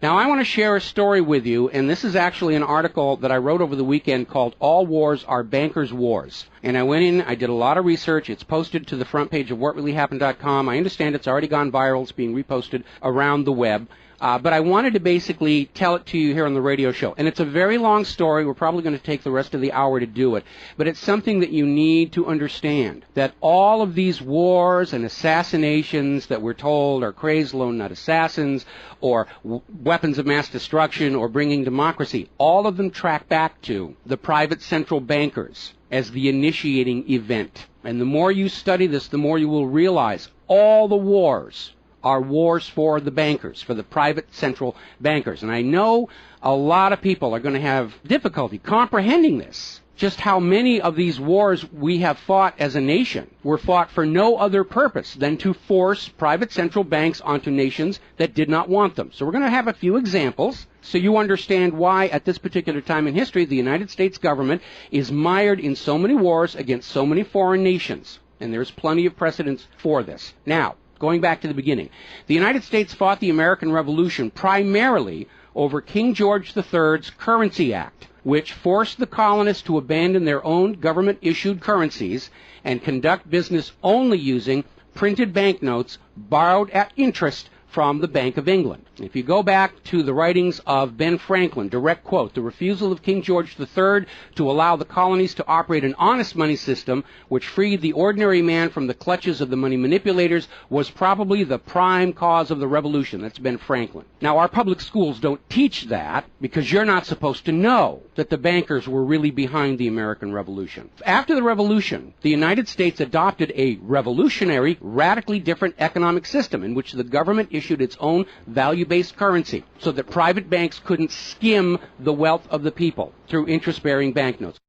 Now, I want to share a story with you, and this is actually an article that I wrote over the weekend called All Wars Are Bankers' Wars. And I went in, I did a lot of research. It's posted to the front page of whatreallyhappened.com. I understand it's already gone viral. It's being reposted around the web. But I wanted to basically tell it to you here on the radio show. And it's a very long story. We're probably going to take the rest of the hour to do it. But it's something that you need to understand, that all of these wars and assassinations that we're told are crazed lone nut assassins or weapons of mass destruction or bringing democracy, all of them track back to the private central bankers as the initiating event. And the more you study this, the more you will realize all the wars are wars for the bankers, for the private central bankers. And I know a lot of people are going to have difficulty comprehending this, just how many of these wars we have fought as a nation were fought for no other purpose than to force private central banks onto nations that did not want them. So we're going to have a few examples so you understand why at this particular time in history the United States government is mired in so many wars against so many foreign nations. And there's plenty of precedents for this. Now, going back to the beginning, the United States fought the American Revolution primarily over King George III's Currency Act, which forced the colonists to abandon their own government-issued currencies and conduct business only using printed banknotes borrowed at interest from the Bank of England. If you go back to the writings of Ben Franklin, direct quote, the refusal of King George III to allow the colonies to operate an honest money system which freed the ordinary man from the clutches of the money manipulators was probably the prime cause of the revolution. That's Ben Franklin. Now, our public schools don't teach that because you're not supposed to know that the bankers were really behind the American Revolution. After the Revolution, the United States adopted a revolutionary, radically different economic system in which the government issued its own value-based currency so that private banks couldn't skim the wealth of the people through interest-bearing banknotes.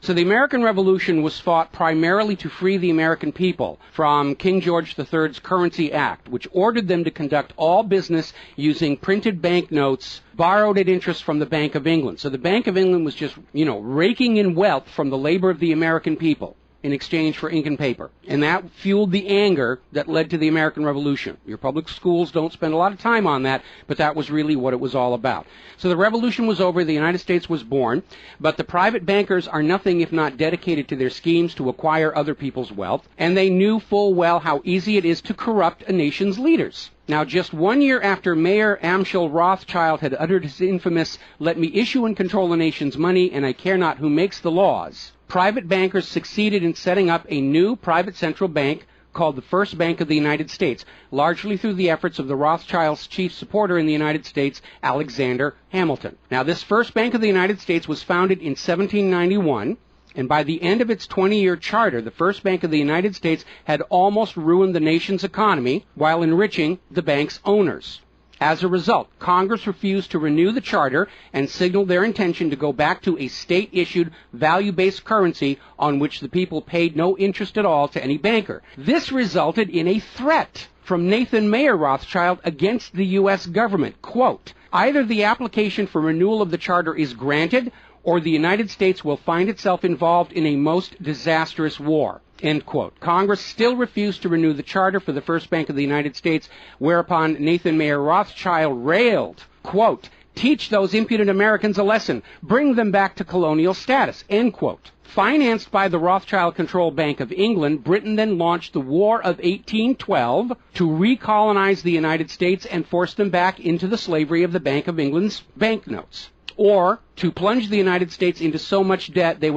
So the American Revolution was fought primarily to free the American people from King George III's Currency Act, which ordered them to conduct all business using printed banknotes borrowed at interest from the Bank of England. So the Bank of England was just, raking in wealth from the labor of the American people in exchange for ink and paper. And that fueled the anger that led to the American Revolution. Your public schools don't spend a lot of time on that, but that was really what it was all about. So the revolution was over, the United States was born, but the private bankers are nothing if not dedicated to their schemes to acquire other people's wealth, and they knew full well how easy it is to corrupt a nation's leaders. Now, just 1 year after Mayor Amschel Rothschild had uttered his infamous, "Let me issue and control the nation's money, and I care not who makes the laws," private bankers succeeded in setting up a new private central bank called the First Bank of the United States, largely through the efforts of the Rothschilds' chief supporter in the United States, Alexander Hamilton. Now, this First Bank of the United States was founded in 1791, and by the end of its 20-year charter, the First Bank of the United States had almost ruined the nation's economy while enriching the bank's owners. As a result, Congress refused to renew the charter and signaled their intention to go back to a state-issued, value-based currency on which the people paid no interest at all to any banker. This resulted in a threat from Nathan Mayer Rothschild against the U.S. government. Quote, "Either the application for renewal of the charter is granted, or the United States will find itself involved in a most disastrous war." End quote. Congress still refused to renew the charter for the First Bank of the United States, whereupon Nathan Mayer Rothschild railed, quote, "Teach those impudent Americans a lesson. Bring them back to colonial status." End quote. Financed by the Rothschild-controlled Bank of England, Britain then launched the War of 1812 to recolonize the United States and force them back into the slavery of the Bank of England's banknotes, or to plunge the United States into so much debt they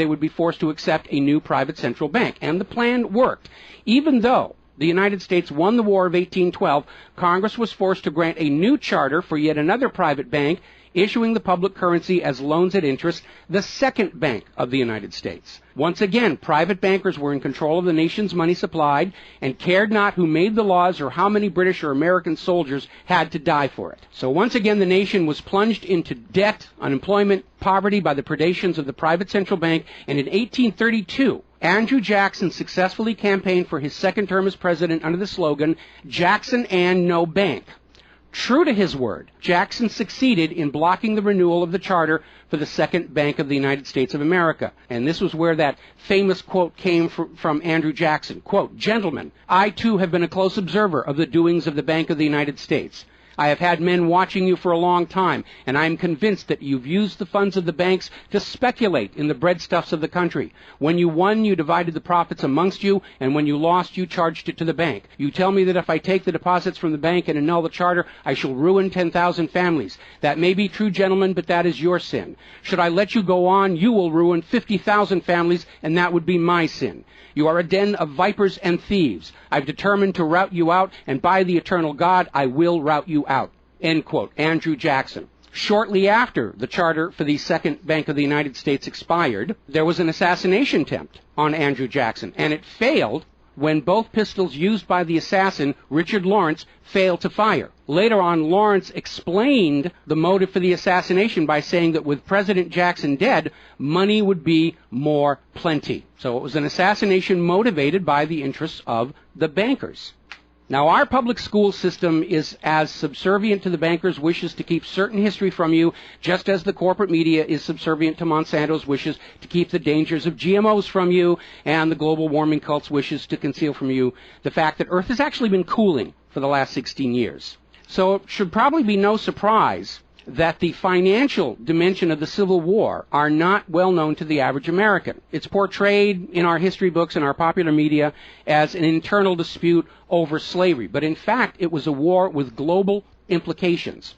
would be forced to accept a new private central bank. And the plan worked. Even though the United States won the War of 1812, Congress was forced to grant a new charter for yet another private bank, issuing the public currency as loans at interest, the Second Bank of the United States. Once again, private bankers were in control of the nation's money supplied and cared not who made the laws or how many British or American soldiers had to die for it. So once again, the nation was plunged into debt, unemployment, poverty by the predations of the private central bank, and in 1832, Andrew Jackson successfully campaigned for his second term as president under the slogan, "Jackson and no bank." True to his word, Jackson succeeded in blocking the renewal of the charter for the Second Bank of the United States of America. And this was where that famous quote came from Andrew Jackson. Quote, "Gentlemen, I too have been a close observer of the doings of the Bank of the United States. I have had men watching you for a long time, and I am convinced that you've used the funds of the banks to speculate in the breadstuffs of the country. When you won, you divided the profits amongst you, and when you lost, you charged it to the bank. You tell me that if I take the deposits from the bank and annul the charter, I shall ruin 10,000 families. That may be true, gentlemen, but that is your sin. Should I let you go on, you will ruin 50,000 families, and that would be my sin. You are a den of vipers and thieves. I've determined to rout you out, and by the eternal God, I will rout you out. End quote. Andrew Jackson. Shortly after the charter for the Second Bank of the United States expired, there was an assassination attempt on Andrew Jackson, and it failed when both pistols used by the assassin, Richard Lawrence, failed to fire. Later on, Lawrence explained the motive for the assassination by saying that with President Jackson dead, money would be more plenty. So it was an assassination motivated by the interests of the bankers. Now, our public school system is as subservient to the bankers' wishes to keep certain history from you, just as the corporate media is subservient to Monsanto's wishes to keep the dangers of GMOs from you, and the global warming cult's wishes to conceal from you the fact that Earth has actually been cooling for the last 16 years. So it should probably be no surprise that the financial dimension of the Civil War are not well known to the average American. It's portrayed in our history books and our popular media as an internal dispute over slavery, but in fact it was a war with global implications.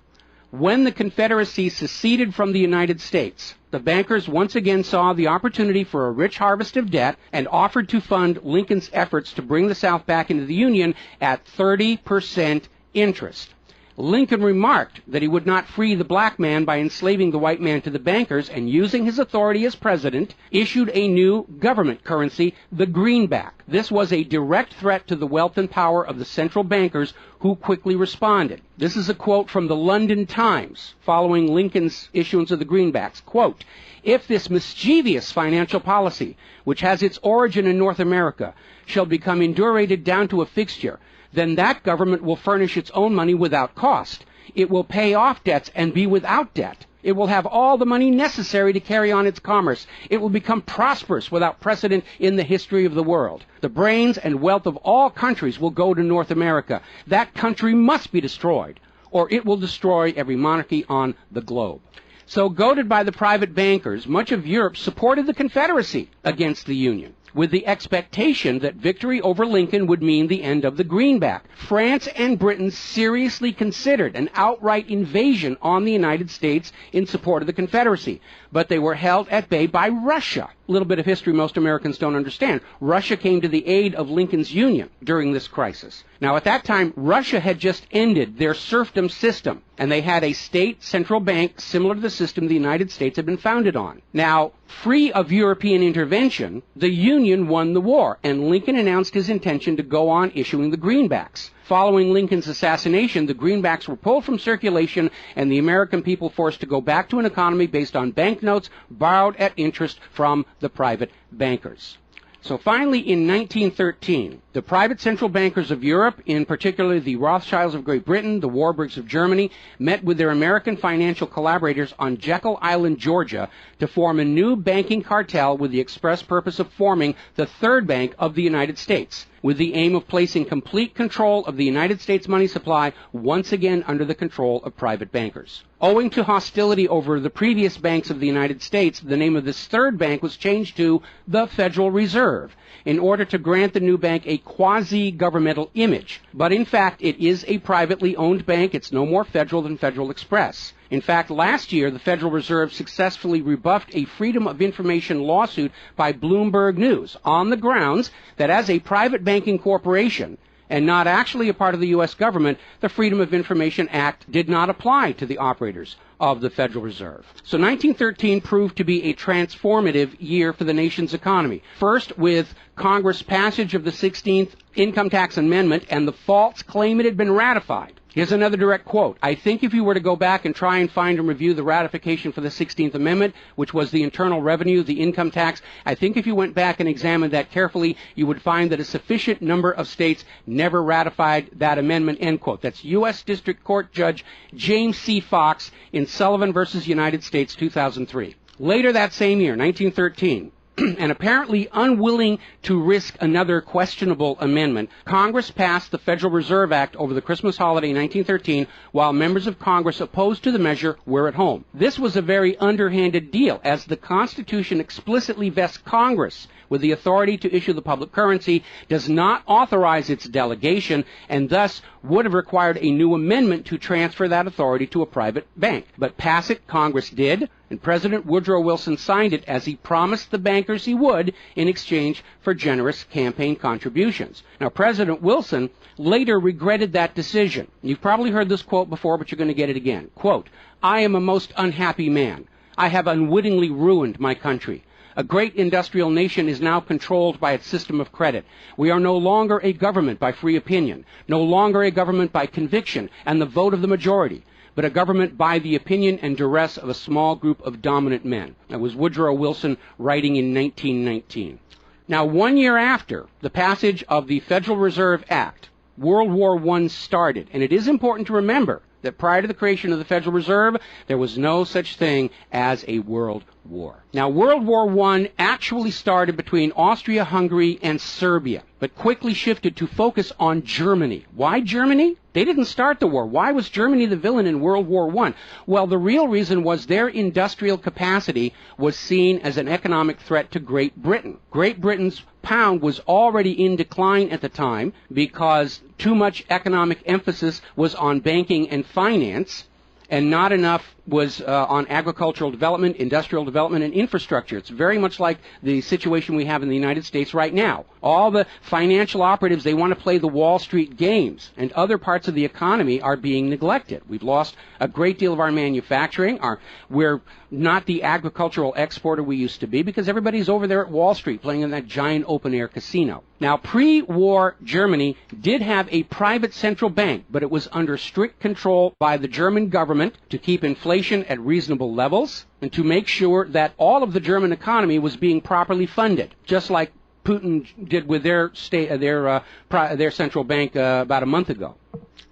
When the Confederacy seceded from the United States, the bankers once again saw the opportunity for a rich harvest of debt and offered to fund Lincoln's efforts to bring the South back into the Union at 30% interest. Lincoln remarked that he would not free the black man by enslaving the white man to the bankers, and using his authority as president, issued a new government currency, the greenback. This was a direct threat to the wealth and power of the central bankers, who quickly responded. This is a quote from the London Times following Lincoln's issuance of the greenbacks. Quote, "If this mischievous financial policy, which has its origin in North America, shall become indurated down to a fixture, then that government will furnish its own money without cost. It will pay off debts and be without debt. It will have all the money necessary to carry on its commerce. It will become prosperous without precedent in the history of the world. The brains and wealth of all countries will go to North America. That country must be destroyed, or it will destroy every monarchy on the globe." So, goaded by the private bankers, much of Europe supported the Confederacy against the Union, with the expectation that victory over Lincoln would mean the end of the greenback. France and Britain seriously considered an outright invasion on the United States in support of the Confederacy, but they were held at bay by Russia. A little bit of history most Americans don't understand. Russia came to the aid of Lincoln's Union during this crisis. Now, at that time, Russia had just ended their serfdom system, and they had a state central bank similar to the system the United States had been founded on. Now, free of European intervention, the Union won the war, and Lincoln announced his intention to go on issuing the greenbacks. Following Lincoln's assassination, the greenbacks were pulled from circulation, and the American people forced to go back to an economy based on banknotes borrowed at interest from the private bankers. So finally, in 1913, the private central bankers of Europe, in particular the Rothschilds of Great Britain, the Warburgs of Germany, met with their American financial collaborators on Jekyll Island, Georgia, to form a new banking cartel with the express purpose of forming the Third Bank of the United States, with the aim of placing complete control of the United States money supply once again under the control of private bankers. Owing to hostility over the previous banks of the United States, the name of this third bank was changed to the Federal Reserve, in order to grant the new bank a quasi-governmental image. But in fact, it is a privately owned bank. It's no more federal than Federal Express. In fact, last year, the Federal Reserve successfully rebuffed a Freedom of Information lawsuit by Bloomberg News on the grounds that as a private banking corporation, and not actually a part of the U.S. government, the Freedom of Information Act did not apply to the operators of the Federal Reserve. So 1913 proved to be a transformative year for the nation's economy. First, with Congress' passage of the 16th Income Tax Amendment and the false claim it had been ratified. Here's another direct quote. "I think if you were to go back and try and find and review the ratification for the 16th Amendment, which was the internal revenue, the income tax, I think if you went back and examined that carefully, you would find that a sufficient number of states never ratified that amendment," end quote. That's U.S. District Court Judge James C. Fox in Sullivan versus United States, 2003. Later that same year, 1913, and apparently unwilling to risk another questionable amendment, Congress passed the Federal Reserve Act over the Christmas holiday in 1913, while members of Congress opposed to the measure were at home. This was a very underhanded deal, as the Constitution explicitly vests Congress with the authority to issue the public currency, does not authorize its delegation, and thus would have required a new amendment to transfer that authority to a private bank. But pass it, Congress did, and President Woodrow Wilson signed it as he promised the bankers he would in exchange for generous campaign contributions. Now, President Wilson later regretted that decision. You've probably heard this quote before, but you're going to get it again. Quote, "I am a most unhappy man. I have unwittingly ruined my country. A great industrial nation is now controlled by its system of credit. We are no longer a government by free opinion, no longer a government by conviction and the vote of the majority, but a government by the opinion and duress of a small group of dominant men." That was Woodrow Wilson writing in 1919. Now, 1 year after the passage of the Federal Reserve Act, World War I started, and it is important to remember that prior to the creation of the Federal Reserve, there was no such thing as a world war. Now, World War I actually started between Austria, Hungary, and Serbia, but quickly shifted to focus on Germany. Why Germany? They didn't start the war. Why was Germany the villain in World War I? Well, the real reason was their industrial capacity was seen as an economic threat to Great Britain. Great Britain's pound was already in decline at the time because too much economic emphasis was on banking and finance, and not enough was on agricultural development, industrial development, and infrastructure. It's very much like the situation we have in the United States right now. All the financial operatives, they want to play the Wall Street games, and other parts of the economy are being neglected. We've lost a great deal of our manufacturing. We're not the agricultural exporter we used to be because everybody's over there at Wall Street playing in that giant open-air casino. Now, pre-war Germany did have a private central bank, but it was under strict control by the German government to keep inflation at reasonable levels and to make sure that all of the German economy was being properly funded, just like Putin did with their central bank about a month ago.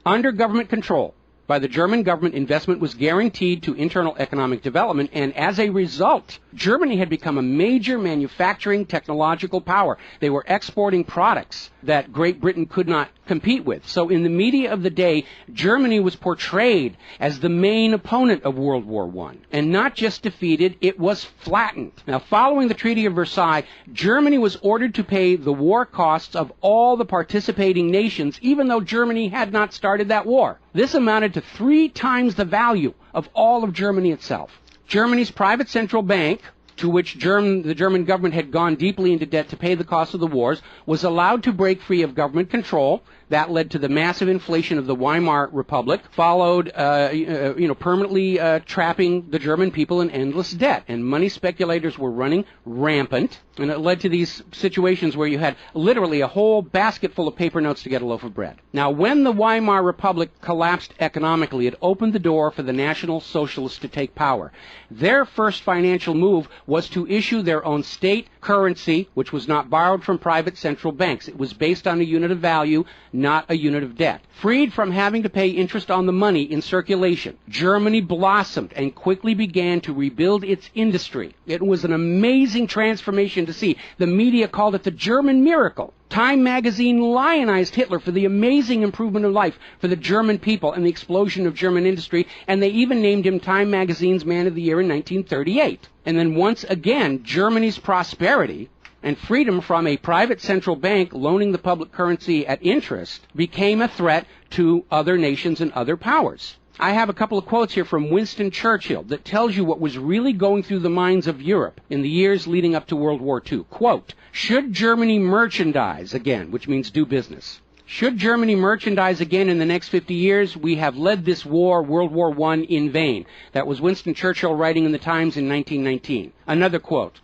Under government control by the German government, investment was guaranteed to internal economic development, and as a result, Germany had become a major manufacturing technological power. They were exporting products that Great Britain could not compete with. So in the media of the day, Germany was portrayed as the main opponent of World War I. And not just defeated, it was flattened. Now, following the Treaty of Versailles, Germany was ordered to pay the war costs of all the participating nations, even though Germany had not started that war. This amounted to 3 times the value of all of Germany itself. Germany's private central bank, to which the German government had gone deeply into debt to pay the cost of the wars, was allowed to break free of government control. That led to the massive inflation of the Weimar Republic, followed, permanently trapping the German people in endless debt. And money speculators were running rampant, and it led to these situations where you had literally a whole basket full of paper notes to get a loaf of bread. Now, when the Weimar Republic collapsed economically, it opened the door for the National Socialists to take power. Their first financial move was to issue their own state currency, which was not borrowed from private central banks. It was based on a unit of value, not a unit of debt. Freed from having to pay interest on the money in circulation, Germany blossomed and quickly began to rebuild its industry. It was an amazing transformation to see. The media called it the German miracle. Time magazine lionized Hitler for the amazing improvement of life for the German people and the explosion of German industry, and they even named him Time magazine's Man of the Year in 1938. And then once again, Germany's prosperity and freedom from a private central bank loaning the public currency at interest became a threat to other nations and other powers. I have a couple of quotes here from Winston Churchill that tells you what was really going through the minds of Europe in the years leading up to World War II. Quote, "Should Germany merchandise again," which means do business, "should Germany merchandise again in the next 50 years, we have led this war, World War I, in vain." That was Winston Churchill writing in the Times in 1919. Another quote,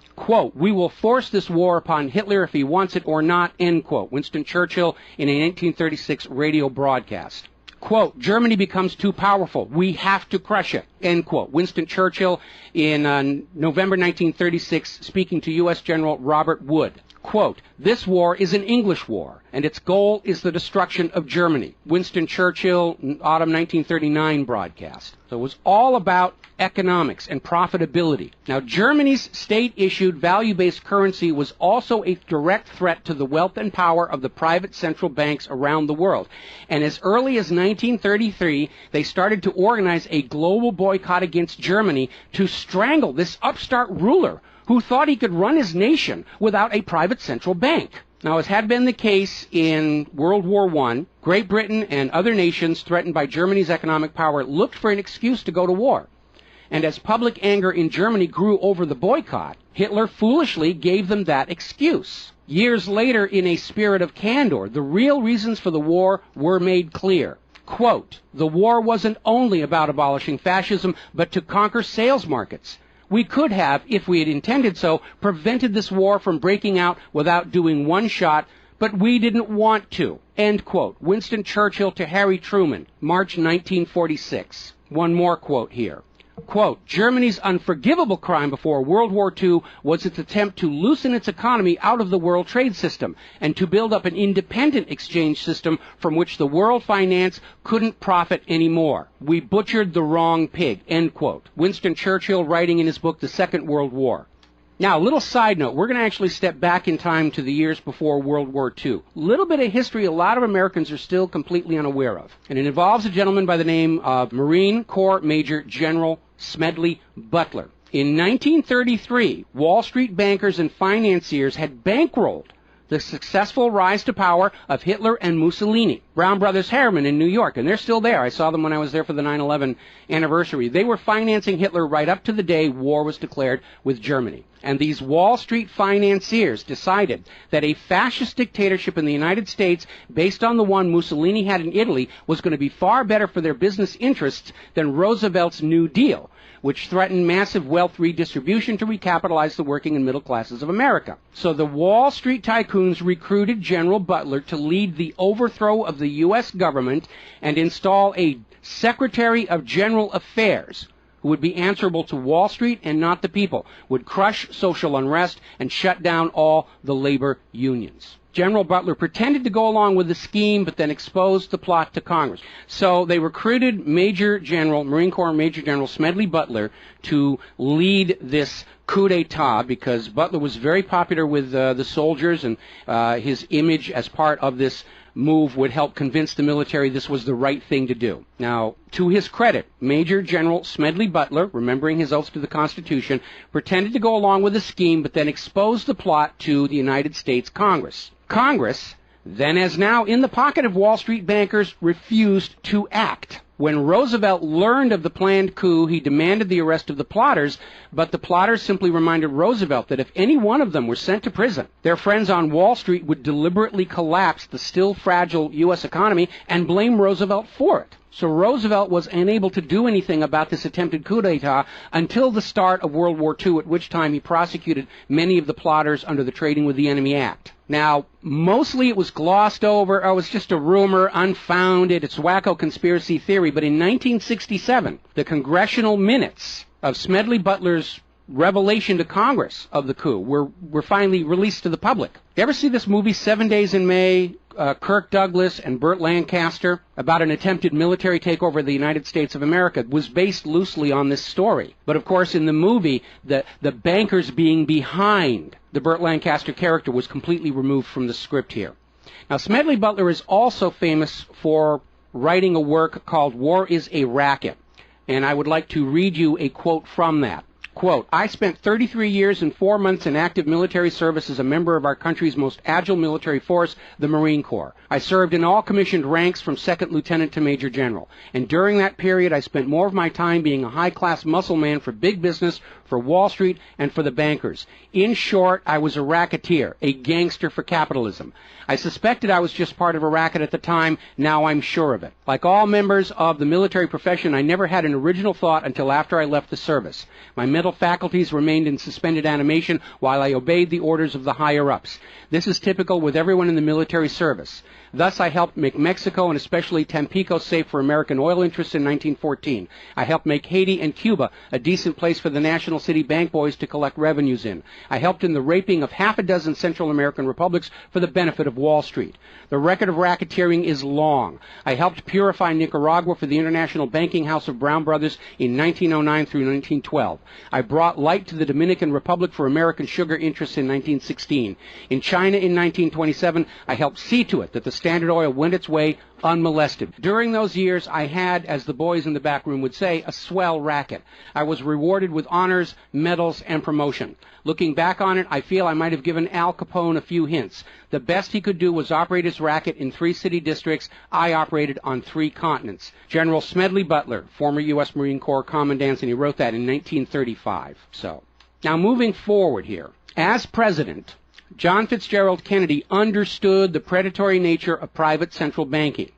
"We will force this war upon Hitler if he wants it or not," end quote. Winston Churchill in a 1936 radio broadcast. Quote, "Germany becomes too powerful. We have to crush it," end quote. Winston Churchill in November 1936 speaking to U.S. General Robert Wood. Quote, "This war is an English war, and its goal is the destruction of Germany." Winston Churchill, autumn 1939 broadcast. So it was all about economics and profitability. Now, Germany's state-issued value-based currency was also a direct threat to the wealth and power of the private central banks around the world. And as early as 1933, they started to organize a global boycott against Germany to strangle this upstart ruler who thought he could run his nation without a private central bank. Now, as had been the case in World War I, Great Britain and other nations threatened by Germany's economic power looked for an excuse to go to war. And as public anger in Germany grew over the boycott, Hitler foolishly gave them that excuse. Years later, in a spirit of candor, the real reasons for the war were made clear. Quote, "The war wasn't only about abolishing fascism, but to conquer sales markets. We could have, if we had intended so, prevented this war from breaking out without doing one shot, but we didn't want to." End quote. Winston Churchill to Harry Truman, March 1946. One more quote here. Quote, "Germany's unforgivable crime before World War II was its attempt to loosen its economy out of the world trade system and to build up an independent exchange system from which the world finance couldn't profit anymore. We butchered the wrong pig." End quote. Winston Churchill writing in his book, The Second World War. Now, a little side note, we're going to actually step back in time to the years before World War II. A little bit of history a lot of Americans are still completely unaware of. And it involves a gentleman by the name of Marine Corps Major General Smedley Butler. In 1933, Wall Street bankers and financiers had bankrolled the successful rise to power of Hitler and Mussolini. Brown Brothers Harriman in New York, and they're still there. I saw them when I was there for the 9/11 anniversary. They were financing Hitler right up to the day war was declared with Germany. And these Wall Street financiers decided that a fascist dictatorship in the United States, based on the one Mussolini had in Italy, was going to be far better for their business interests than Roosevelt's New Deal, which threatened massive wealth redistribution to recapitalize the working and middle classes of America. So the Wall Street tycoons recruited General Butler to lead the overthrow of the U.S. government and install a Secretary of General Affairs who would be answerable to Wall Street and not the people, would crush social unrest and shut down all the labor unions. General Butler pretended to go along with the scheme, but then exposed the plot to Congress. So they recruited Marine Corps Major General Smedley Butler to lead this coup d'etat because Butler was very popular with the soldiers, and his image as part of this move would help convince the military this was the right thing to do. Now, to his credit, Major General Smedley Butler, remembering his oath to the Constitution, pretended to go along with the scheme, but then exposed the plot to the United States Congress. Congress, then as now in the pocket of Wall Street bankers, refused to act. When Roosevelt learned of the planned coup, he demanded the arrest of the plotters, but the plotters simply reminded Roosevelt that if any one of them were sent to prison, their friends on Wall Street would deliberately collapse the still fragile U.S. economy and blame Roosevelt for it. So Roosevelt was unable to do anything about this attempted coup d'etat until the start of World War II, at which time he prosecuted many of the plotters under the Trading with the Enemy Act. Now, mostly it was glossed over. Oh, it was just a rumor, unfounded. It's wacko conspiracy theory. But in 1967, the congressional minutes of Smedley Butler's revelation to Congress of the coup were finally released to the public. You ever see this movie, 7 Days in May, Kirk Douglas and Burt Lancaster, about an attempted military takeover of the United States of America? It was based loosely on this story. But of course, in the movie, the bankers being behind the Burt Lancaster character was completely removed from the script here. Now, Smedley Butler is also famous for writing a work called War is a Racket. And I would like to read you a quote from that. Quote, "I spent 33 years and 4 months in active military service as a member of our country's most agile military force, the Marine Corps. I served in all commissioned ranks from second lieutenant to major general. And during that period, I spent more of my time being a high-class muscle man for big business, for Wall Street, and for the bankers. In short, I was a racketeer, a gangster for capitalism. I suspected I was just part of a racket at the time. Now I'm sure of it. Like all members of the military profession, I never had an original thought until after I left the service. My mental mental faculties remained in suspended animation while I obeyed the orders of the higher-ups. This is typical with everyone in the military service. Thus, I helped make Mexico and especially Tampico safe for American oil interests in 1914. I helped make Haiti and Cuba a decent place for the National City Bank boys to collect revenues in. I helped in the raping of half a dozen Central American republics for the benefit of Wall Street. The record of racketeering is long. I helped purify Nicaragua for the International Banking House of Brown Brothers in 1909 through 1912. I brought light to the Dominican Republic for American sugar interests in 1916. In China in 1927, I helped see to it that the Standard Oil went its way unmolested. During those years, I had, as the boys in the back room would say, a swell racket. I was rewarded with honors, medals, and promotion. Looking back on it, I feel I might have given Al Capone a few hints. The best he could do was operate his racket in 3 city districts. I operated on 3 continents. General Smedley Butler, former U.S. Marine Corps Commandant, and he wrote that in 1935. So, now moving forward here. As president, John Fitzgerald Kennedy understood the predatory nature of private central banking.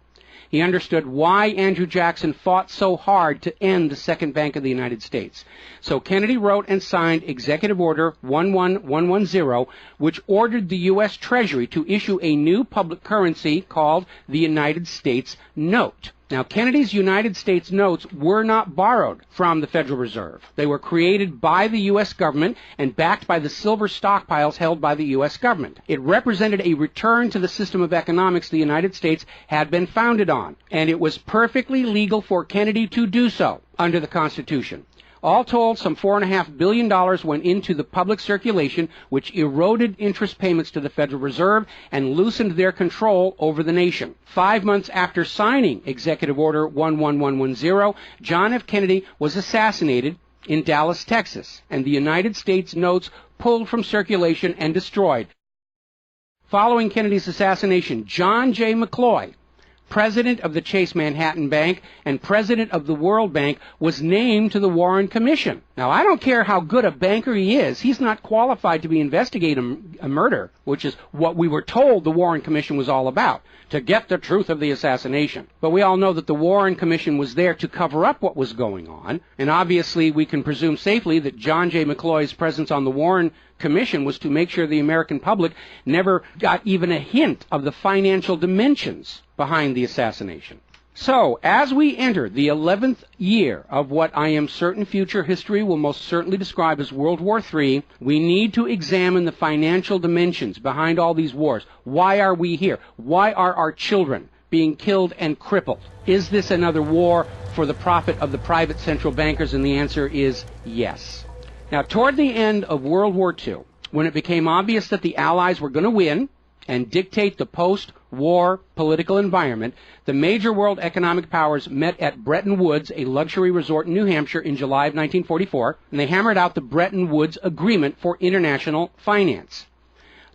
He understood why Andrew Jackson fought so hard to end the Second Bank of the United States. So Kennedy wrote and signed Executive Order 11110, which ordered the U.S. Treasury to issue a new public currency called the United States Note. Now, Kennedy's United States notes were not borrowed from the Federal Reserve. They were created by the U.S. government and backed by the silver stockpiles held by the U.S. government. It represented a return to the system of economics the United States had been founded on, and it was perfectly legal for Kennedy to do so under the Constitution. All told, some $4.5 billion went into the public circulation, which eroded interest payments to the Federal Reserve and loosened their control over the nation. 5 months after signing Executive Order 11110, John F. Kennedy was assassinated in Dallas, Texas, and the United States notes pulled from circulation and destroyed. Following Kennedy's assassination, John J. McCloy, president of the Chase Manhattan Bank and president of the World Bank, was named to the Warren Commission. Now, I don't care how good a banker he is, he's not qualified to be investigating a murder, which is what we were told the Warren Commission was all about, to get the truth of the assassination. But we all know that the Warren Commission was there to cover up what was going on, and obviously we can presume safely that John J. McCloy's presence on the Warren Commission was to make sure the American public never got even a hint of the financial dimensions behind the assassination. So, as we enter the 11th year of what I am certain future history will most certainly describe as World War III, we need to examine the financial dimensions behind all these wars. Why are we here? Why are our children being killed and crippled? Is this another war for the profit of the private central bankers? And the answer is yes. Now, toward the end of World War II, when it became obvious that the Allies were going to win and dictate the post-war political environment, the major world economic powers met at Bretton Woods, a luxury resort in New Hampshire, in July of 1944, and they hammered out the Bretton Woods Agreement for International Finance.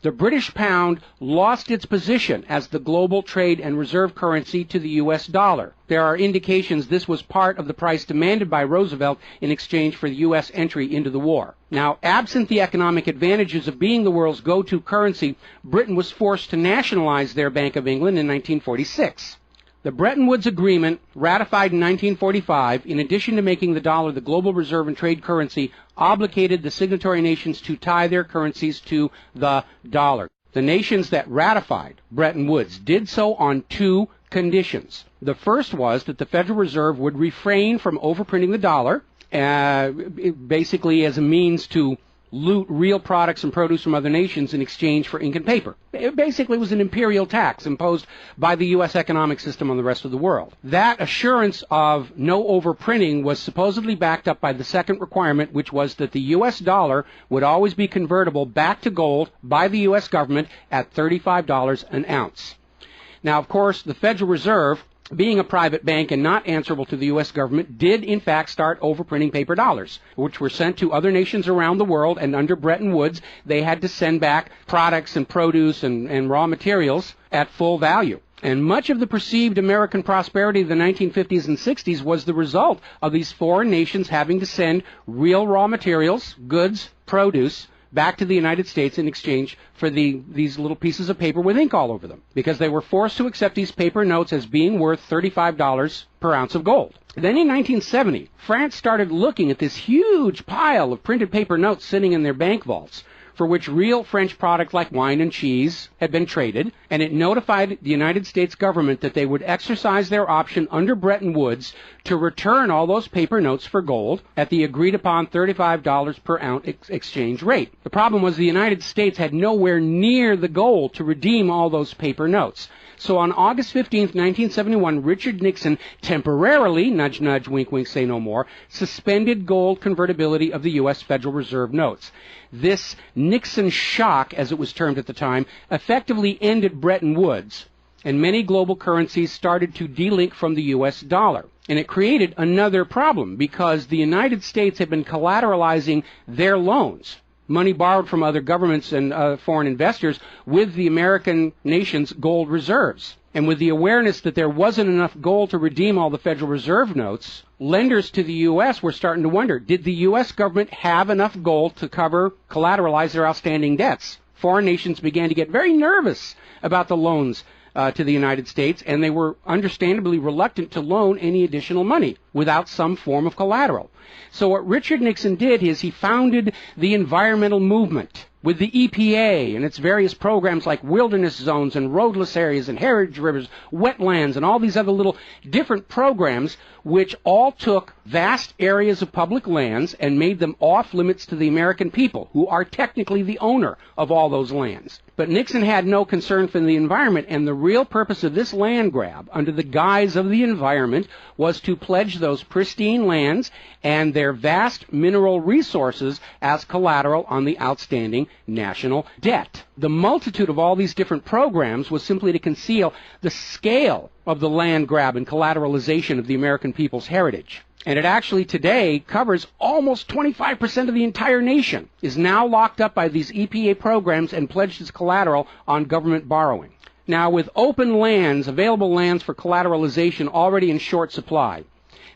The British pound lost its position as the global trade and reserve currency to the U.S. dollar. There are indications this was part of the price demanded by Roosevelt in exchange for the U.S. entry into the war. Now, absent the economic advantages of being the world's go-to currency, Britain was forced to nationalize their Bank of England in 1946. The Bretton Woods Agreement, ratified in 1945, in addition to making the dollar the global reserve and trade currency, obligated the signatory nations to tie their currencies to the dollar. The nations that ratified Bretton Woods did so on 2 conditions. The first was that the Federal Reserve would refrain from overprinting the dollar, basically as a means to loot real products and produce from other nations in exchange for ink and paper. It basically was an imperial tax imposed by the U.S. economic system on the rest of the world. That assurance of no overprinting was supposedly backed up by the second requirement, which was that the U.S. dollar would always be convertible back to gold by the U.S. government at $35 an ounce. Now, of course, the Federal Reserve, being a private bank and not answerable to the U.S. government, did in fact start overprinting paper dollars, which were sent to other nations around the world, and under Bretton Woods, they had to send back products and produce and raw materials at full value. And much of the perceived American prosperity of the 1950s and 60s was the result of these foreign nations having to send real raw materials, goods, produce, back to the United States in exchange for these little pieces of paper with ink all over them, because they were forced to accept these paper notes as being worth $35 per ounce of gold. Then in 1970, France started looking at this huge pile of printed paper notes sitting in their bank vaults, for which real French products like wine and cheese had been traded, and it notified the United States government that they would exercise their option under Bretton Woods to return all those paper notes for gold at the agreed-upon $35 per ounce exchange rate. The problem was the United States had nowhere near the gold to redeem all those paper notes. So on August 15, 1971, Richard Nixon temporarily, nudge, nudge, wink, wink, say no more, suspended gold convertibility of the U.S. Federal Reserve notes. This Nixon shock, as it was termed at the time, effectively ended Bretton Woods, and many global currencies started to delink from the U.S. dollar. And it created another problem, because the United States had been collateralizing their loans, money borrowed from other governments and foreign investors, with the American nation's gold reserves. And with the awareness that there wasn't enough gold to redeem all the Federal Reserve notes, lenders to the U.S. were starting to wonder, did the U.S. government have enough gold to collateralize their outstanding debts? Foreign nations began to get very nervous about the loans to the United States, and they were understandably reluctant to loan any additional money without some form of collateral. So what Richard Nixon did is he founded the environmental movement with the EPA and its various programs like wilderness zones and roadless areas and heritage rivers, wetlands, and all these other little different programs, which all took vast areas of public lands and made them off limits to the American people, who are technically the owner of all those lands. But Nixon had no concern for the environment, and the real purpose of this land grab, under the guise of the environment, was to pledge those pristine lands and their vast mineral resources as collateral on the outstanding national debt. The multitude of all these different programs was simply to conceal the scale of the land grab and collateralization of the American people's heritage. And it actually today covers almost 25% of the entire nation, is now locked up by these EPA programs and pledged as collateral on government borrowing. Now, with open lands, available lands for collateralization already in short supply,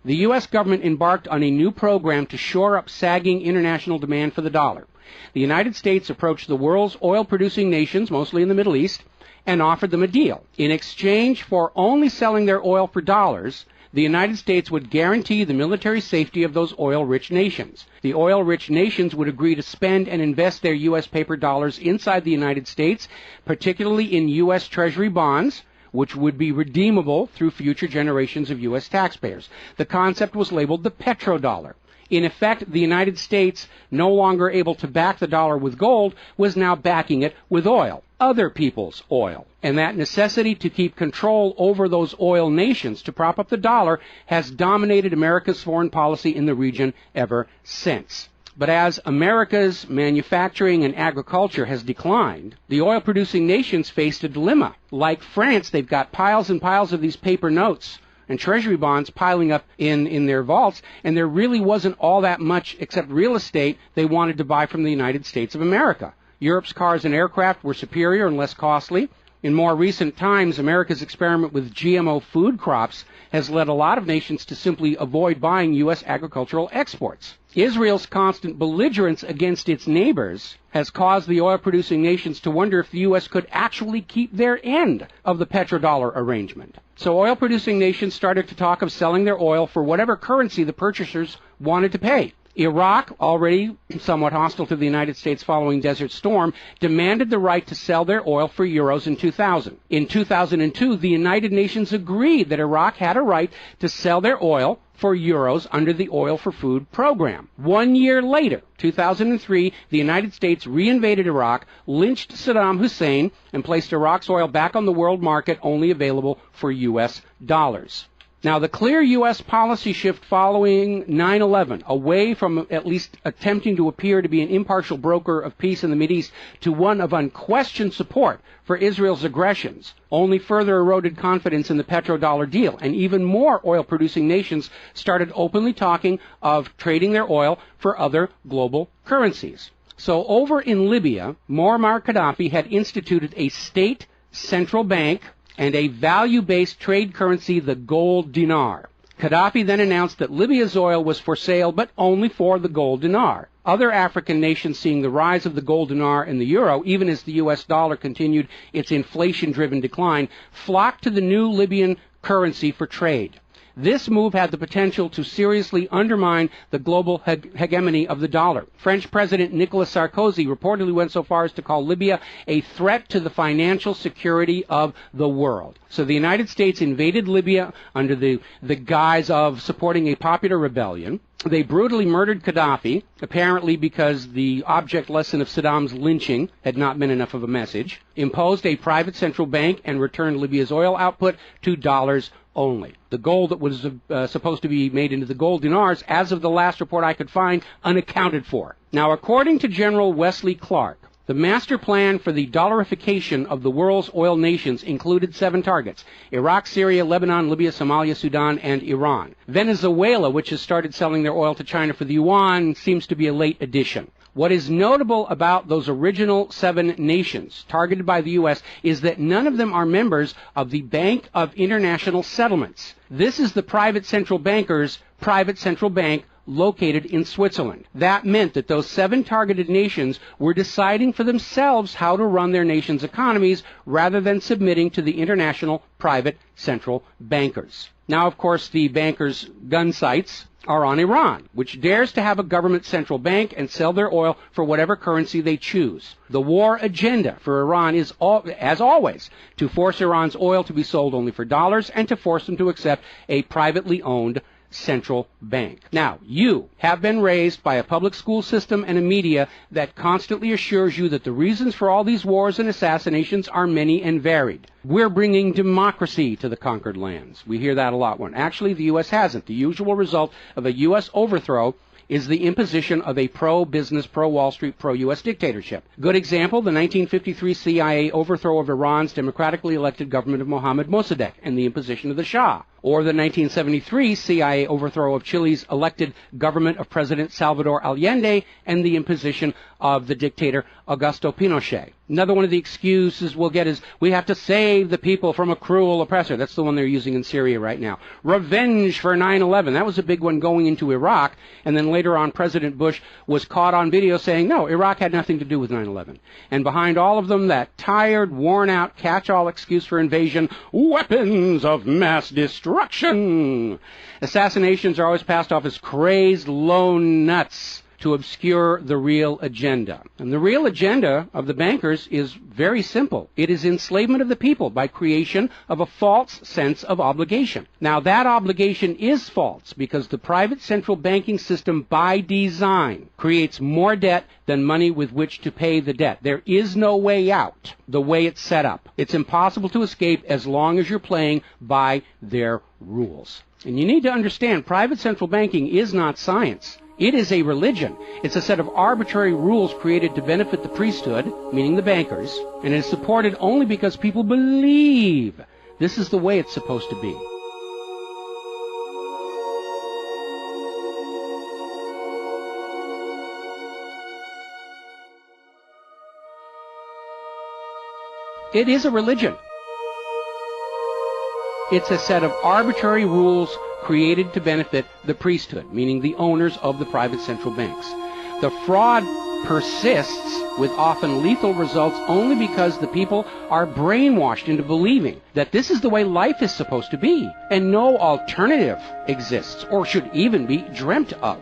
the U.S. government embarked on a new program to shore up sagging international demand for the dollar. The United States approached the world's oil-producing nations, mostly in the Middle East, and offered them a deal. In exchange for only selling their oil for dollars, the United States would guarantee the military safety of those oil-rich nations. The oil-rich nations would agree to spend and invest their U.S. paper dollars inside the United States, particularly in U.S. Treasury bonds, which would be redeemable through future generations of U.S. taxpayers. The concept was labeled the petrodollar. In effect, the United States, no longer able to back the dollar with gold, was now backing it with oil, other people's oil. And that necessity to keep control over those oil nations to prop up the dollar has dominated America's foreign policy in the region ever since. But as America's manufacturing and agriculture has declined, the oil-producing nations faced a dilemma. Like France, they've got piles and piles of these paper notes and treasury bonds piling up in their vaults, and there really wasn't all that much except real estate they wanted to buy from the United States of America. Europe's cars and aircraft were superior and less costly. In more recent times, America's experiment with GMO food crops has led a lot of nations to simply avoid buying U.S. agricultural exports. Israel's constant belligerence against its neighbors has caused the oil-producing nations to wonder if the U.S. could actually keep their end of the petrodollar arrangement. So oil-producing nations started to talk of selling their oil for whatever currency the purchasers wanted to pay. Iraq, already somewhat hostile to the United States following Desert Storm, demanded the right to sell their oil for euros in 2000. In 2002, the United Nations agreed that Iraq had a right to sell their oil for euros under the Oil for Food program. 1 year later, 2003, the United States reinvaded Iraq, lynched Saddam Hussein, and placed Iraq's oil back on the world market, only available for U.S. dollars. Now, the clear U.S. policy shift following 9/11, away from at least attempting to appear to be an impartial broker of peace in the Mideast to one of unquestioned support for Israel's aggressions, only further eroded confidence in the petrodollar deal, and even more oil-producing nations started openly talking of trading their oil for other global currencies. So over in Libya, Muammar Gaddafi had instituted a state central bank and a value-based trade currency, the gold dinar. Gaddafi then announced that Libya's oil was for sale, but only for the gold dinar. Other African nations, seeing the rise of the gold dinar and the euro, even as the U.S. dollar continued its inflation-driven decline, flocked to the new Libyan currency for trade. This move had the potential to seriously undermine the global hegemony of the dollar. French President Nicolas Sarkozy reportedly went so far as to call Libya a threat to the financial security of the world. So the United States invaded Libya under the guise of supporting a popular rebellion. They brutally murdered Gaddafi, apparently because the object lesson of Saddam's lynching had not been enough of a message, imposed a private central bank, and returned Libya's oil output to dollars only. The gold that was supposed to be made into the gold dinars, as of the last report I could find, unaccounted for. Now, according to General Wesley Clark, the master plan for the dollarification of the world's oil nations included 7 targets: Iraq, Syria, Lebanon, Libya, Somalia, Sudan, and Iran. Venezuela, which has started selling their oil to China for the yuan, seems to be a late addition. What is notable about those original 7 nations targeted by the U.S. is that none of them are members of the Bank of International Settlements. This is the private central banker's private central bank located in Switzerland. That meant that those 7 targeted nations were deciding for themselves how to run their nation's economies rather than submitting to the international private central bankers. Now, of course, the bankers' gun sights are on Iran, which dares to have a government central bank and sell their oil for whatever currency they choose. The war agenda for Iran is, as always, to force Iran's oil to be sold only for dollars and to force them to accept a privately owned central bank. Now, you have been raised by a public school system and a media that constantly assures you that the reasons for all these wars and assassinations are many and varied. We're bringing democracy to the conquered lands. We hear that a lot when actually the U.S. hasn't. The usual result of a U.S. overthrow is the imposition of a pro-business, pro-Wall Street, pro-U.S. dictatorship. Good example, the 1953 CIA overthrow of Iran's democratically elected government of Mohammad Mossadegh and the imposition of the Shah. Or the 1973 CIA overthrow of Chile's elected government of President Salvador Allende and the imposition of the dictator Augusto Pinochet. Another one of the excuses we'll get is we have to save the people from a cruel oppressor. That's the one they're using in Syria right now. Revenge for 9/11. That was a big one going into Iraq. And then later on, President Bush was caught on video saying, no, Iraq had nothing to do with 9/11. And behind all of them, that tired, worn-out, catch-all excuse for invasion, weapons of mass destruction. Assassinations are always passed off as crazed lone nuts to obscure the real agenda. And the real agenda of the bankers is very simple. It is enslavement of the people by creation of a false sense of obligation. Now, that obligation is false because the private central banking system by design creates more debt than money with which to pay the debt. There is no way out the way it's set up. It's impossible to escape as long as you're playing by their rules. And you need to understand, private central banking is not science. It is a religion. It's a set of arbitrary rules created to benefit the priesthood, meaning the bankers, and it is supported only because people believe this is the way it's supposed to be. It is a religion. It's a set of arbitrary rules created to benefit the priesthood, meaning the owners of the private central banks. The fraud persists with often lethal results only because the people are brainwashed into believing that this is the way life is supposed to be, and no alternative exists or should even be dreamt of.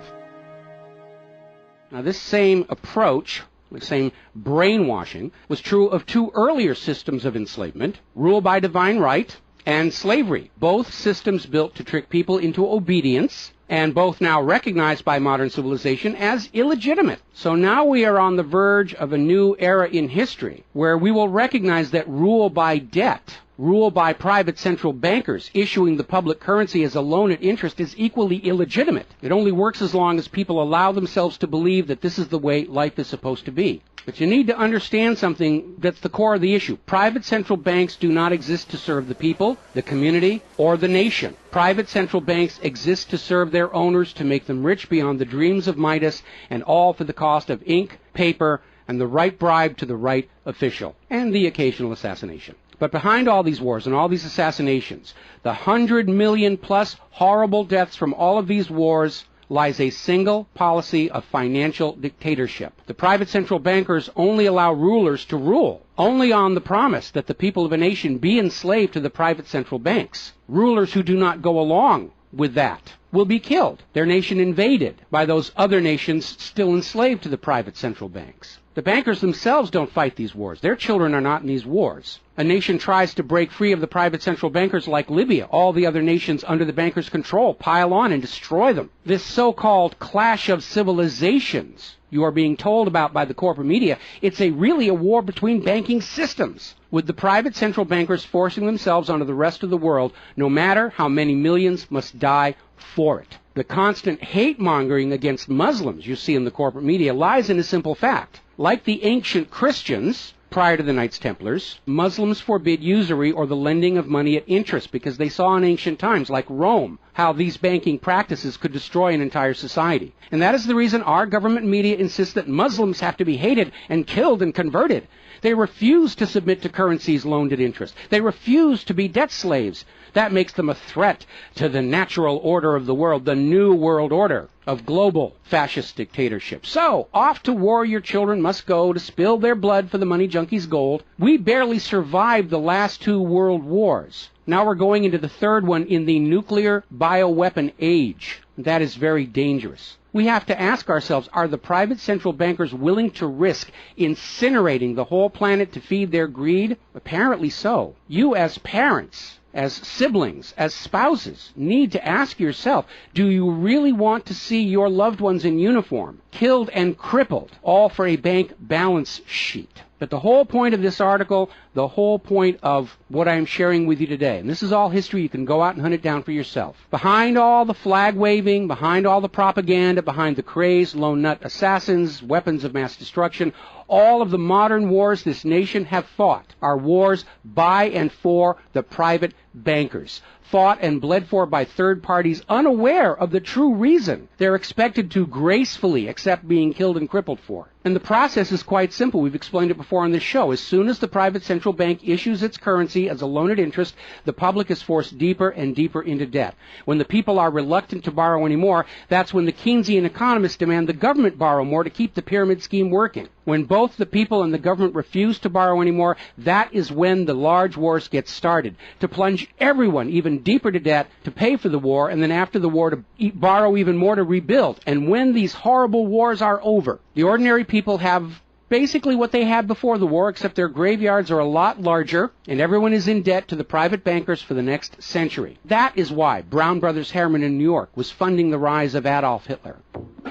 Now, this same approach, the same brainwashing, was true of 2 earlier systems of enslavement, rule by divine right and slavery, both systems built to trick people into obedience, and both now recognized by modern civilization as illegitimate. So now we are on the verge of a new era in history where we will recognize that rule by debt, rule by private central bankers issuing the public currency as a loan at interest is equally illegitimate. It only works as long as people allow themselves to believe that this is the way life is supposed to be. But you need to understand something that's the core of the issue. Private central banks do not exist to serve the people, the community, or the nation. Private central banks exist to serve their owners, to make them rich beyond the dreams of Midas, and all for the cost of ink, paper, and the right bribe to the right official, and the occasional assassination. But behind all these wars and all these assassinations, the 100 million plus horrible deaths from all of these wars, lies a single policy of financial dictatorship. The private central bankers only allow rulers to rule, only on the promise that the people of a nation be enslaved to the private central banks. Rulers who do not go along with that will be killed, their nation invaded by those other nations still enslaved to the private central banks. The bankers themselves don't fight these wars. Their children are not in these wars. A nation tries to break free of the private central bankers like Libya. All the other nations under the bankers' control pile on and destroy them. This so-called clash of civilizations you are being told about by the corporate media, it's really a war between banking systems, with the private central bankers forcing themselves onto the rest of the world, no matter how many millions must die for it. The constant hate-mongering against Muslims you see in the corporate media lies in a simple fact. Like the ancient Christians, prior to the Knights Templars, Muslims forbid usury or the lending of money at interest because they saw in ancient times, like Rome, how these banking practices could destroy an entire society. And that is the reason our government media insists that Muslims have to be hated and killed and converted. They refuse to submit to currencies loaned at interest. They refuse to be debt slaves. That makes them a threat to the natural order of the world, the new world order of global fascist dictatorship. So, off to war your children must go to spill their blood for the money junkies' gold. We barely survived the last 2 world wars. Now we're going into the third one in the nuclear bioweapon age. That is very dangerous. We have to ask ourselves, are the private central bankers willing to risk incinerating the whole planet to feed their greed? Apparently so. You as parents, as siblings, as spouses, need to ask yourself, do you really want to see your loved ones in uniform, killed and crippled, all for a bank balance sheet? But the whole point of this article, the whole point of what I'm sharing with you today, and this is all history, you can go out and hunt it down for yourself. Behind all the flag waving, behind all the propaganda, behind the crazed lone nut assassins, weapons of mass destruction, all of the modern wars this nation have fought are wars by and for the private bankers, fought and bled for by third parties unaware of the true reason they're expected to gracefully accept being killed and crippled for. And the process is quite simple. We've explained it before on this show. As soon as the private central bank issues its currency as a loan at interest, the public is forced deeper and deeper into debt. When the people are reluctant to borrow anymore, that's when the Keynesian economists demand the government borrow more to keep the pyramid scheme working. When both the people and the government refuse to borrow anymore, that is when the large wars get started, to plunge everyone even deeper to debt to pay for the war, and then after the war to borrow even more to rebuild. And when these horrible wars are over, the ordinary people have basically what they had before the war, except their graveyards are a lot larger, and everyone is in debt to the private bankers for the next century. That is why Brown Brothers Harriman in New York was funding the rise of Adolf Hitler,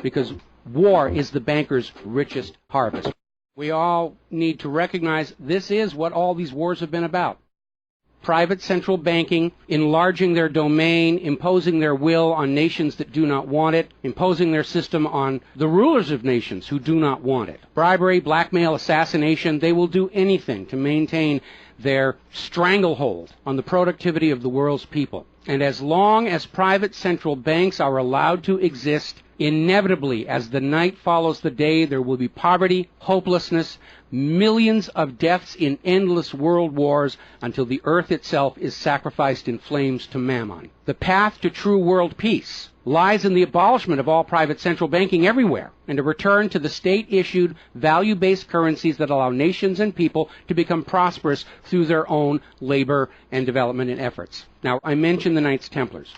because war is the bankers' richest harvest. We all need to recognize this is what all these wars have been about. Private central banking, enlarging their domain, imposing their will on nations that do not want it, imposing their system on the rulers of nations who do not want it. Bribery, blackmail, assassination, they will do anything to maintain their stranglehold on the productivity of the world's people. And as long as private central banks are allowed to exist, inevitably, as the night follows the day, there will be poverty, hopelessness, millions of deaths in endless world wars until the earth itself is sacrificed in flames to Mammon. The path to true world peace lies in the abolishment of all private central banking everywhere, and a return to the state-issued, value-based currencies that allow nations and people to become prosperous through their own labor and development and efforts. Now, I mentioned the Knights Templars.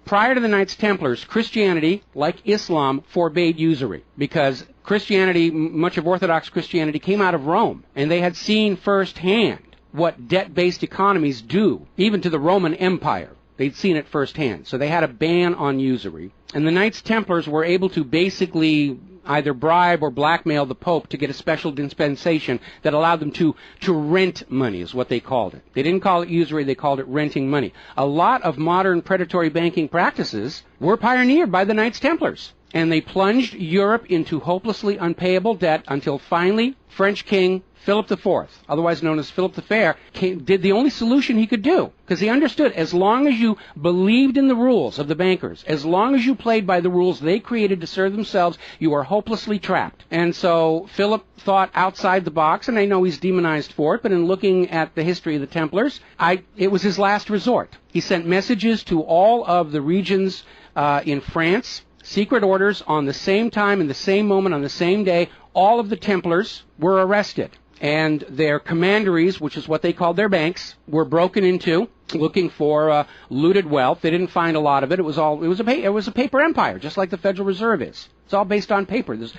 Prior to the Knights Templars, Christianity, like Islam, forbade usury because Christianity, much of Orthodox Christianity, came out of Rome, and they had seen firsthand what debt-based economies do, even to the Roman Empire. They'd seen it firsthand. So they had a ban on usury. And the Knights Templars were able to basically either bribe or blackmail the Pope to get a special dispensation that allowed them to rent money, is what they called it. They didn't call it usury, they called it renting money. A lot of modern predatory banking practices were pioneered by the Knights Templars. And they plunged Europe into hopelessly unpayable debt until finally French King Philip IV, otherwise known as Philip the Fair, did the only solution he could do, because he understood as long as you believed in the rules of the bankers, as long as you played by the rules they created to serve themselves, you are hopelessly trapped. And so Philip thought outside the box, and I know he's demonized for it, but in looking at the history of the Templars, it was his last resort. He sent messages to all of the regions in France, secret orders on the same time, in the same moment, on the same day. All of the Templars were arrested, and their commanderies, which is what they called their banks, were broken into, looking for looted wealth. They didn't find a lot of it. It was a paper empire, just like the Federal Reserve is. It's all based on paper. There's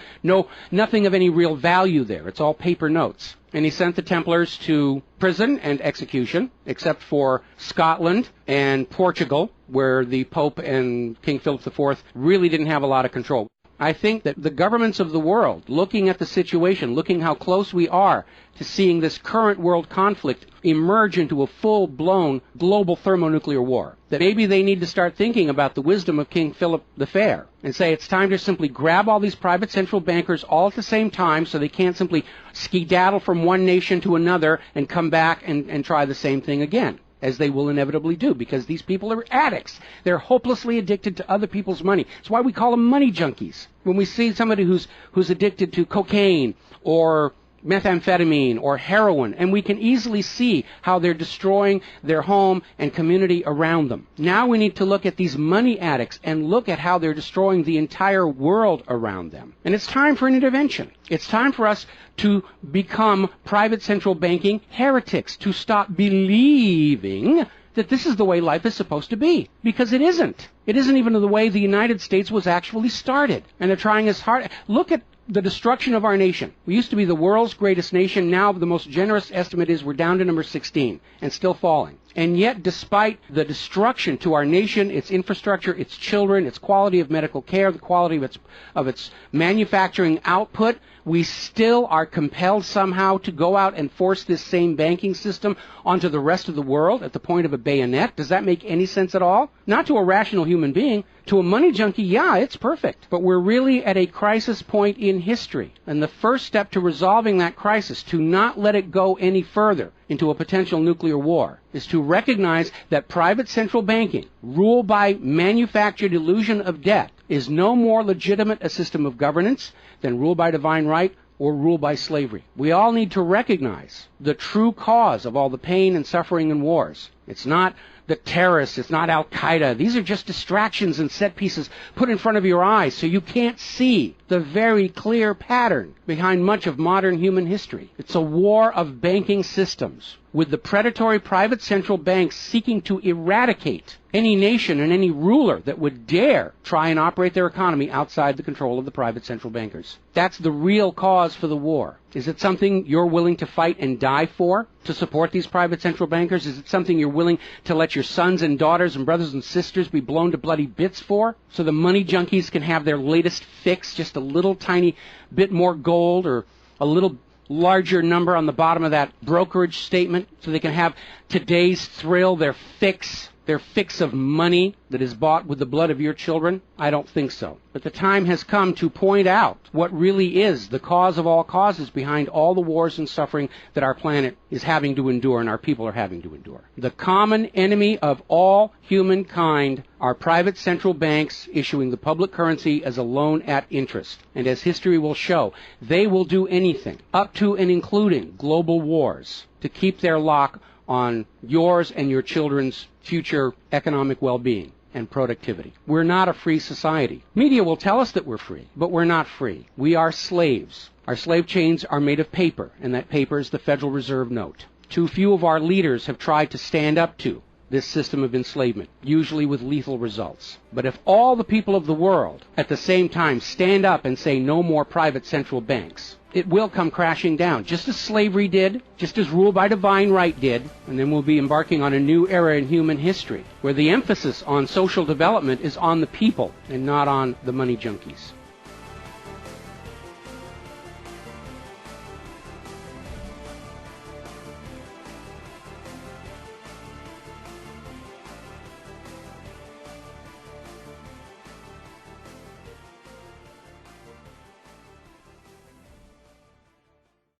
nothing of any real value there. It's all paper notes. And he sent the Templars to prison and execution, except for Scotland and Portugal, where the Pope and King Philip IV really didn't have a lot of control. I think that the governments of the world, looking at the situation, looking how close we are to seeing this current world conflict emerge into a full-blown global thermonuclear war, that maybe they need to start thinking about the wisdom of King Philip the Fair and say it's time to simply grab all these private central bankers all at the same time so they can't simply skedaddle from one nation to another and come back and try the same thing again, as they will inevitably do, because these people are addicts. They're hopelessly addicted to other people's money. It's why we call them money junkies. When we see somebody who's addicted to cocaine or methamphetamine or heroin, and we can easily see how they're destroying their home and community around them. Now we need to look at these money addicts and look at how they're destroying the entire world around them. And it's time for an intervention. It's time for us to become private central banking heretics, to stop believing that this is the way life is supposed to be, because it isn't. It isn't even the way the United States was actually started. And they're trying as hard. Look at the destruction of our nation. We used to be the world's greatest nation. Now the most generous estimate is we're down to number 16 and still falling. And yet, despite the destruction to our nation, its infrastructure, its children, its quality of medical care, the quality of its manufacturing output, we still are compelled somehow to go out and force this same banking system onto the rest of the world at the point of a bayonet. Does that make any sense at all? Not to a rational human being. To a money junkie, yeah, it's perfect. But we're really at a crisis point in history. And the first step to resolving that crisis, to not let it go any further into a potential nuclear war, is to recognize that private central banking, ruled by manufactured illusion of debt, is no more legitimate a system of governance than rule by divine right or rule by slavery. We all need to recognize the true cause of all the pain and suffering and wars. It's not the terrorists, it's not Al-Qaeda. These are just distractions and set pieces put in front of your eyes so you can't see the very clear pattern behind much of modern human history. It's a war of banking systems, with the predatory private central banks seeking to eradicate any nation and any ruler that would dare try and operate their economy outside the control of the private central bankers. That's the real cause for the war. Is it something you're willing to fight and die for, to support these private central bankers? Is it something you're willing to let your sons and daughters and brothers and sisters be blown to bloody bits for, so the money junkies can have their latest fix, just a little tiny bit more gold or a little larger number on the bottom of that brokerage statement, so they can have today's thrill, their fix of money that is bought with the blood of your children? I don't think so. But the time has come to point out what really is the cause of all causes behind all the wars and suffering that our planet is having to endure and our people are having to endure. The common enemy of all humankind are private central banks issuing the public currency as a loan at interest. And as history will show, they will do anything, up to and including global wars, to keep their lock on yours and your children's future economic well-being and productivity. We're not a free society. Media will tell us that we're free, but we're not free. We are slaves. Our slave chains are made of paper, and that paper is the Federal Reserve note. Too few of our leaders have tried to stand up to this system of enslavement, usually with lethal results. But if all the people of the world at the same time stand up and say no more private central banks, it will come crashing down, just as slavery did, just as rule by divine right did, and then we'll be embarking on a new era in human history, where the emphasis on social development is on the people and not on the money junkies.